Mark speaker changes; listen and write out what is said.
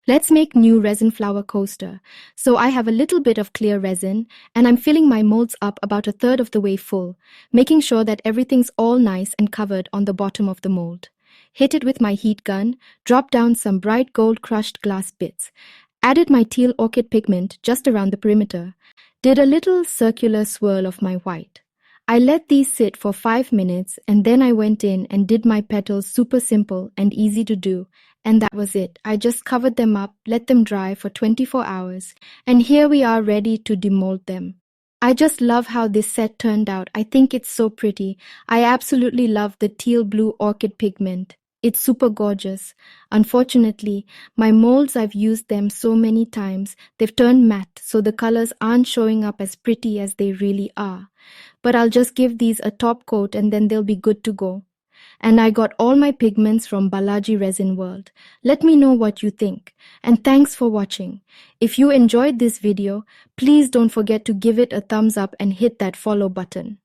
Speaker 1: Let's make new resin flower coaster. So I have a little bit of clear resin and I'm filling my molds up about a third of the way full, making sure that everything's all nice and covered on the bottom of the mold. Hit it with my heat gun, drop down some bright gold crushed glass bits, added my teal orchid pigment just around the perimeter, did a little circular swirl of my white. I let these sit for 5 minutes and then I went in and did my petals super simple and easy to do. And that was it. I just covered them up, let them dry for 24 hours, and here we are ready to demold them. I just love how this set turned out. I think it's so pretty. I absolutely love the teal blue orchid pigment. It's super gorgeous. Unfortunately, my molds, I've used them so many times, they've turned matte, so the colors aren't showing up as pretty as they really are. But I'll just give these a top coat and then they'll be good to go. And I got all my pigments from Balaji Resin World. Let me know what you think. And thanks for watching. If you enjoyed this video, please don't forget to give it a thumbs up and hit that follow button.